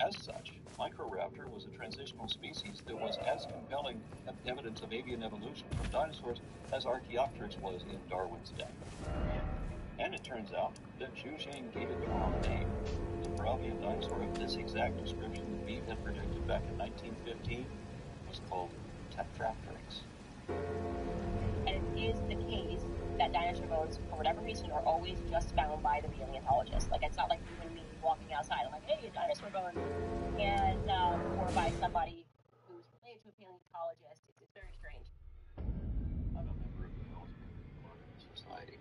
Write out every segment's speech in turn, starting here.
As such, Microraptor was a transitional species that was as compelling evidence of avian evolution from dinosaurs as Archaeopteryx was in Darwin's day. And it turns out that Zhu Xing gave it the wrong name. The Peruvian dinosaur of this exact description that Beebe had predicted back in 1915 was called Tetrapteryx. And it is the case that dinosaur bones, for whatever reason, are always just found by the paleontologist. Like, it's not like you and me walking outside and like, hey, a dinosaur bone, and or by somebody who's related to a paleontologist. It's very strange. I'm a member of the Ellsworth Society.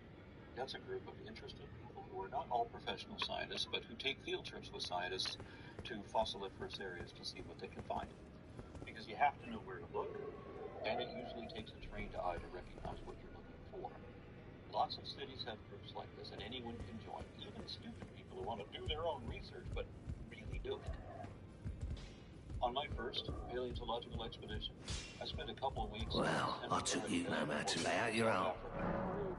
That's a group of interested people who are not all professional scientists, but who take field trips with scientists to fossiliferous areas to see what they can find. Because you have to know where to look, and it usually takes a trained eye to recognize what you're looking for. Lots of cities have groups like this, and anyone can join, even stupid people who want to do their own research, but really do it. On my first paleontological expedition, I spent a couple of weeks. Well, I took you no matter to lay out your own. Africa and Peru,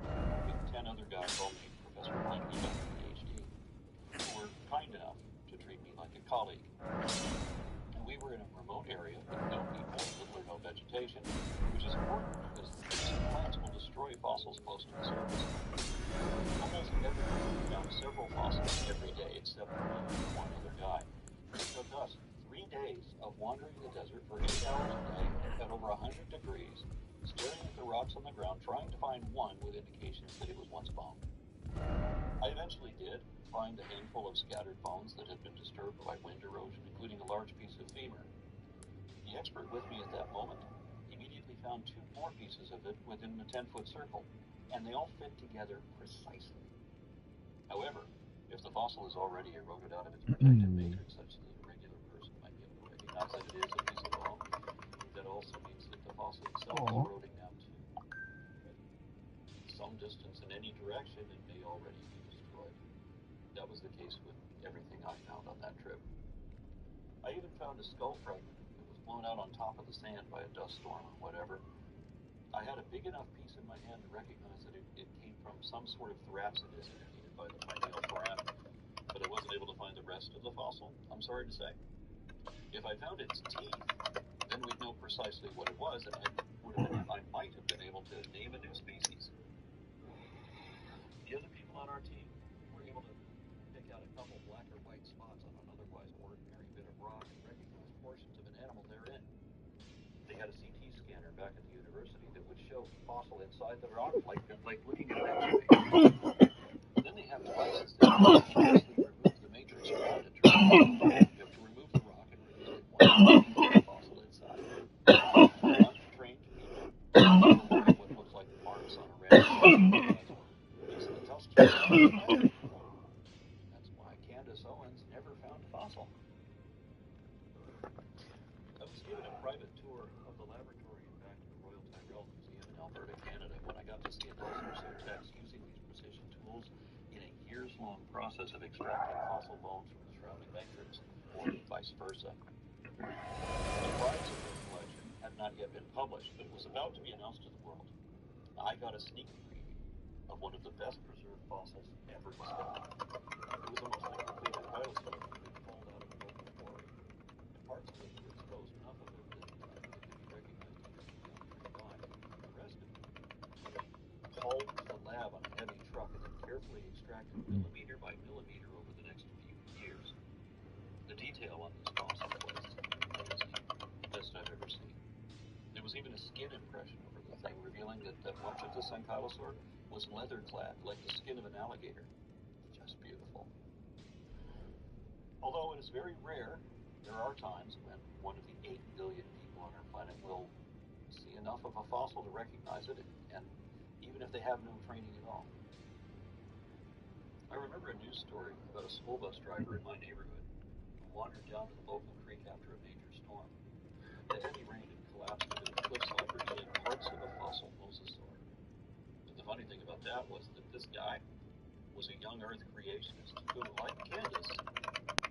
with 10 other guys, all named Professor Blanky got a PhD, who were kind enough to treat me like a colleague. And we were in a remote area with no people, little or no vegetation, which is important because plants will destroy fossils close to the surface. Almost everyone found several fossils every day except for me and one other guy. It took us 3 days of wandering the desert for 8 hours a day at over 100 degrees, staring at the rocks on the ground, trying to find one with indications that it was once bone. I eventually did find a handful of scattered bones that had been disturbed by wind erosion, including a large piece of femur. The expert with me at that moment immediately found 2 more pieces of it within a 10-foot circle, and they all fit together precisely. However, if the fossil is already eroded out of its protective matrix such that a regular person might be able to recognize that it is a piece of bone, that also means that the fossil itself is eroding now too. Some distance in any direction, it may already be destroyed. That was the case with everything I found on that trip. I even found a skull fragment that was blown out on top of the sand by a dust storm or whatever. I had a big enough piece in my hand to recognize that it came from some sort of therapsidus indicated by the pineal foramen, but I wasn't able to find the rest of the fossil, I'm sorry to say. If I found its teeth, then we'd know precisely what it was, and I might have been able to name a new species. The other people on our team were able to pick out a couple black or white spots on an otherwise ordinary bit of rock and recognize portions of an animal therein. They had a CT scanner back at the university that would show fossil inside the rock, like looking at an X-ray. Then they have devices that continuously remove the matrix around it to remove the rock and reveal it one fossil inside. Untrained people what looks like marks on a random piece of the tusk. That's why Candace Owens never found a fossil. I was given a private tour of the laboratory in back of the Royal Tyrrell Museum in Alberta, Canada, when I got to see a dozen or so techs using these precision tools in a years-long process of extracting fossil bones from the surrounding matrix, or vice versa. The prize of this collection had not yet been published, but it was about to be announced to the world. I got a sneak preview of one of the best preserved fossils ever discovered. It was a mostly completed pilot that had fallen out of an open quarry, and parts of it were exposed enough of it that it could be recognized even from the untrained eye. The rest of it was hauled to the lab on a heavy truck and then carefully extracted millimeter by millimeter over the next few years. The detail on this fossil was the best I've ever seen. There was even a skin impression over the thing, revealing that much of this ankylosaur was leather-clad, like the skin of an alligator. Just beautiful. Although it is very rare, there are times when one of the 8 billion people on our planet will see enough of a fossil to recognize it, and even if they have no training at all. I remember a news story about a school bus driver in my neighborhood who wandered down to the local creek after a major storm. The heavy rain had collapsed into the cliffside, revealing parts of a fossil mosasaur. And the funny thing about that was that this guy was a young Earth creationist who, like Candace,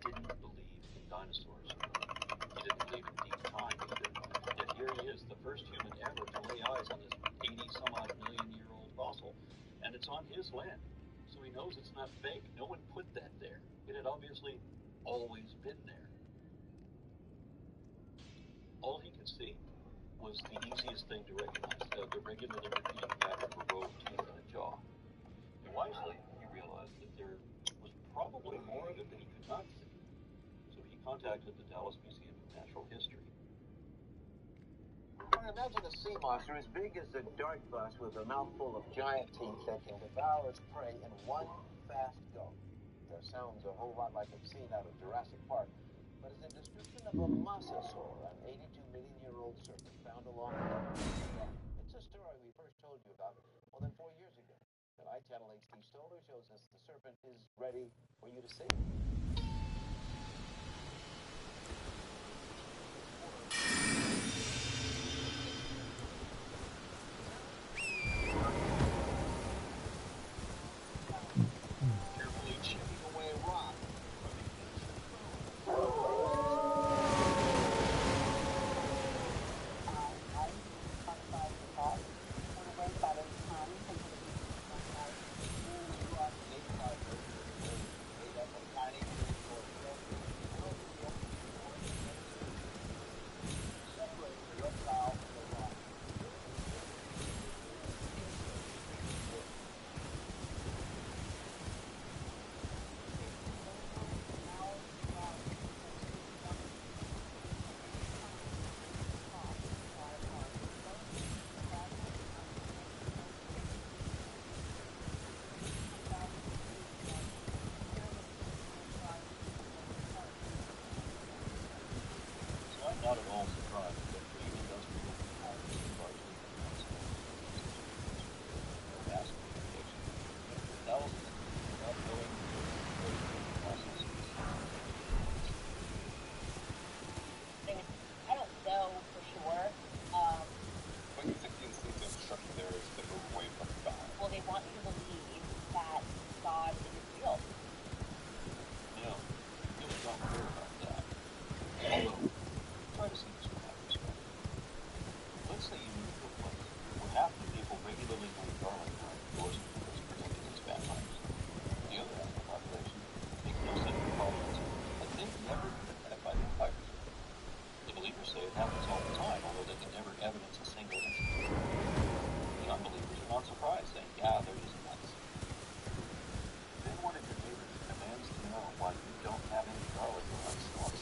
didn't believe in dinosaurs. He didn't believe in deep time either. Yet here he is, the first human ever to lay eyes on this 80-some-odd million-year-old fossil, and it's on his land. So he knows it's not fake. No one put that there. It had obviously always been there. was the easiest thing to recognize, the regular repeating pattern of a row of teeth and a jaw. And wisely, he realized that there was probably more of it that he could not see. So he contacted the Dallas Museum of Natural History. Imagine a sea monster as big as a dart bus with a mouthful of giant teeth that can devour its prey in one fast go. That sounds a whole lot like a scene out of Jurassic Park, but it's a description of a mosasaur, an 82-million-year-old serpent found along Evolution Drive. It's a story we first told you about more than 4 years ago. Tonight, Channel 8's Steve Stoller shows us the serpent is ready for you to see. Carefully chipping away rock from the ancient bones. I'm not at all surprised that the industrial power is largely responsible for mass communication. Thousands of people without knowing the processes. I don't know for sure. What do you think the instinctive instruction there is to move away from God? Well, they want you to believe that God isn't real. No, you really don't care about that. Although, try to see this from my perspective. Let's say you move to a place where half the people regularly bring garlic behind the doors because it's protected against vampires. The other half of the population makes no such precautions, and they've never been attacked by vampires. The believers say it happens all the time, although they can never evidence a single instance. The unbelievers are not surprised, saying, yeah, they're just nuts. Then one of your neighbors demands to know why you don't have any garlic around the house.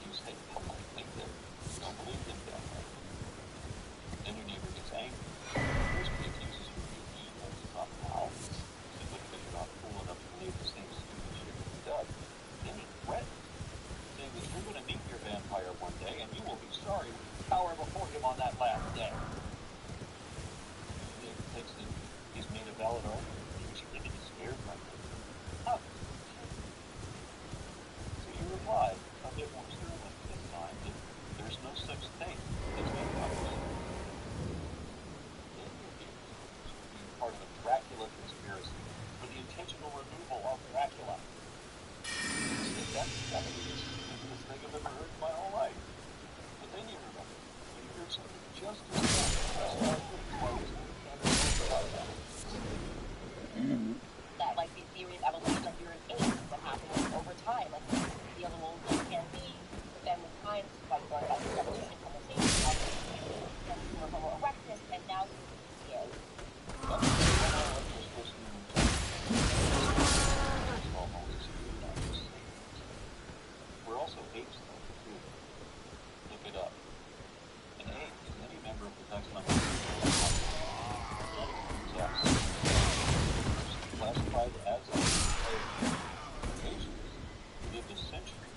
You say politely that you don't believe in vampires. Then your neighbor gets angry. First he accuses you of being evil somehow, simply because you're not fool enough to believe the same stupid shit that he does. Then he threatens, saying that you're going to meet your vampire one day and you will be sorry when you cower before him on that last day. Your neighbor thinks that he's made a valid argument. He's really scared right now. How could you shit? So you reply, a bit more sternly this time, that there's no such thing as vampires. Then you accuse you of being part of a Dracula conspiracy for the intentional removal of Dracula. That was the stupidest thing I've ever heard in my whole life. But then you remember, when you heard something just as dumb while listening to Candace about that. That, like, the theory of evolution, like you're an ape, what happens over time, like you feel the old you can be, but then with time, like going about this evolution conversation, then you were Homo erectus, and now you're Indian. We're also apes, though, too. Look it up. An ape is any member of the taxonomy. That includes us. Classified as Asians who lived a century.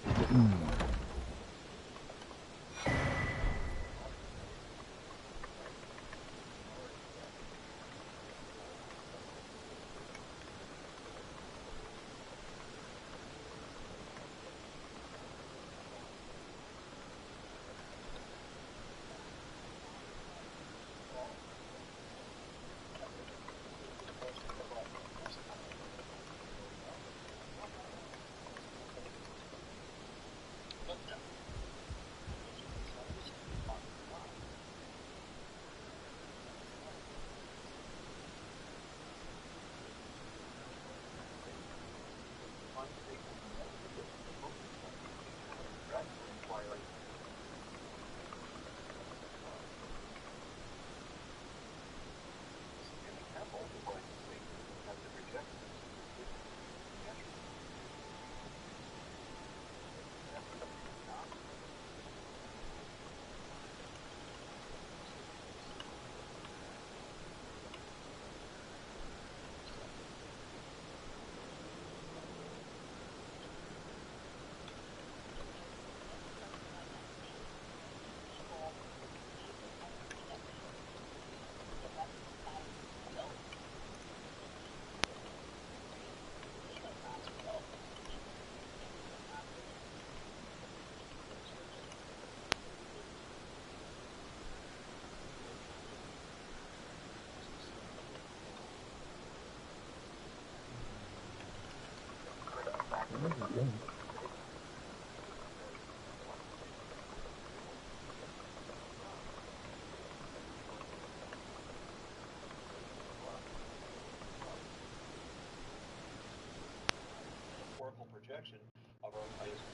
projection of our highest